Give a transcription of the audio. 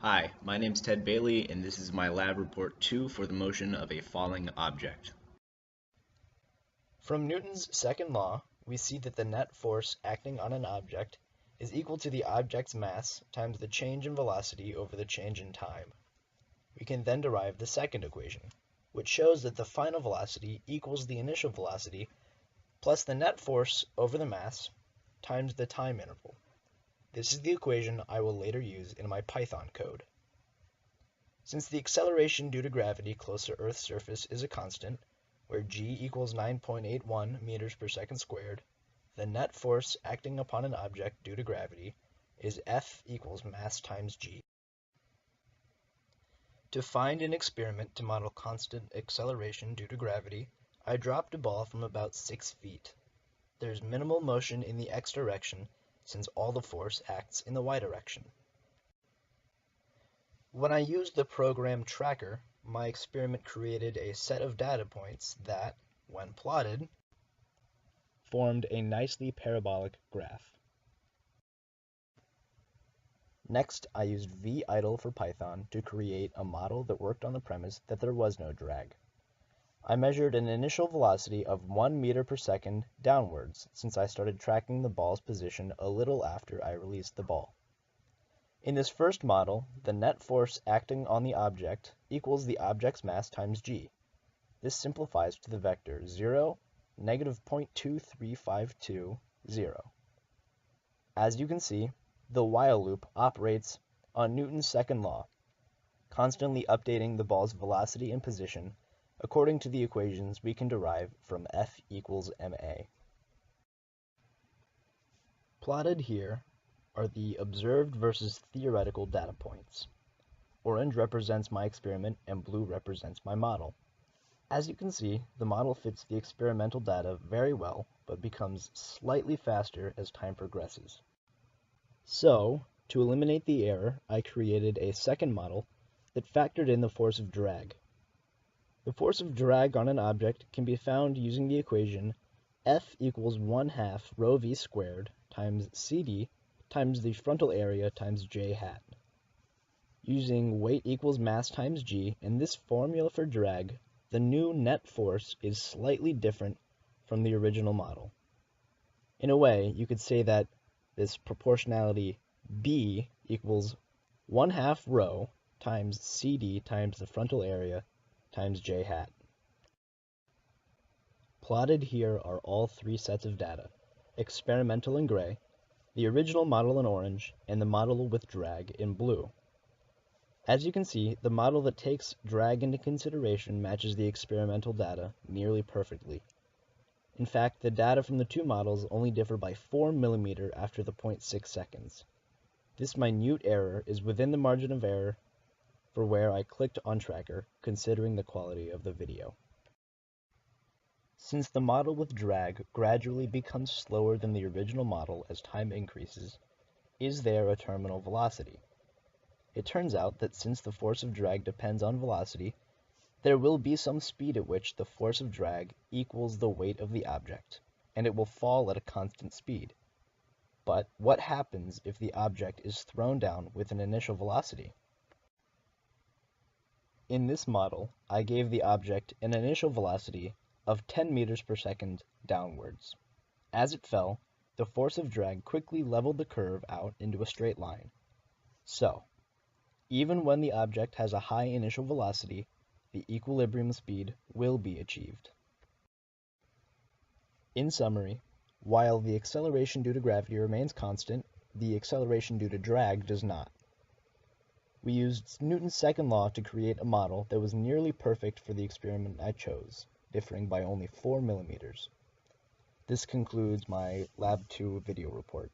Hi, my name's Ted Bailey, and this is my lab report 2 for the motion of a falling object. From Newton's second law, we see that the net force acting on an object is equal to the object's mass times the change in velocity over the change in time. We can then derive the second equation, which shows that the final velocity equals the initial velocity plus the net force over the mass times the time interval. This is the equation I will later use in my Python code. Since the acceleration due to gravity close to Earth's surface is a constant, where g equals 9.81 meters per second squared, the net force acting upon an object due to gravity is F equals mass times g. To find an experiment to model constant acceleration due to gravity, I dropped a ball from about 6 feet. There's minimal motion in the x direction since all the force acts in the y direction. When I used the program tracker, my experiment created a set of data points that, when plotted, formed a nicely parabolic graph. Next, I used vidle for Python to create a model that worked on the premise that there was no drag. I measured an initial velocity of 1 meter per second downwards since I started tracking the ball's position a little after I released the ball. In this first model, the net force acting on the object equals the object's mass times g. This simplifies to the vector 0, negative 0.2352, 0. As you can see, the while loop operates on Newton's second law, constantly updating the ball's velocity and position according to the equations we can derive from F equals ma. Plotted here are the observed versus theoretical data points. Orange represents my experiment and blue represents my model. As you can see, the model fits the experimental data very well, but becomes slightly faster as time progresses. So, to eliminate the error, I created a second model that factored in the force of drag. The force of drag on an object can be found using the equation F equals 1/2 rho v squared times CD times the frontal area times j hat. Using weight equals mass times g and this formula for drag, the new net force is slightly different from the original model. In a way, you could say that this proportionality B equals 1/2 rho times CD times the frontal area times j hat. Plotted here are all three sets of data, experimental in gray, the original model in orange, and the model with drag in blue. As you can see, the model that takes drag into consideration matches the experimental data nearly perfectly. In fact, the data from the two models only differ by 4 mm after the 0.6 seconds. This minute error is within the margin of error for where I clicked on tracker, considering the quality of the video. Since the model with drag gradually becomes slower than the original model as time increases, is there a terminal velocity? It turns out that since the force of drag depends on velocity, there will be some speed at which the force of drag equals the weight of the object, and it will fall at a constant speed. But what happens if the object is thrown down with an initial velocity? In this model, I gave the object an initial velocity of 10 meters per second downwards. As it fell, the force of drag quickly leveled the curve out into a straight line. So, even when the object has a high initial velocity, the equilibrium speed will be achieved. In summary, while the acceleration due to gravity remains constant, the acceleration due to drag does not. We used Newton's second law to create a model that was nearly perfect for the experiment I chose, differing by only 4 mm. This concludes my Lab 2 video report.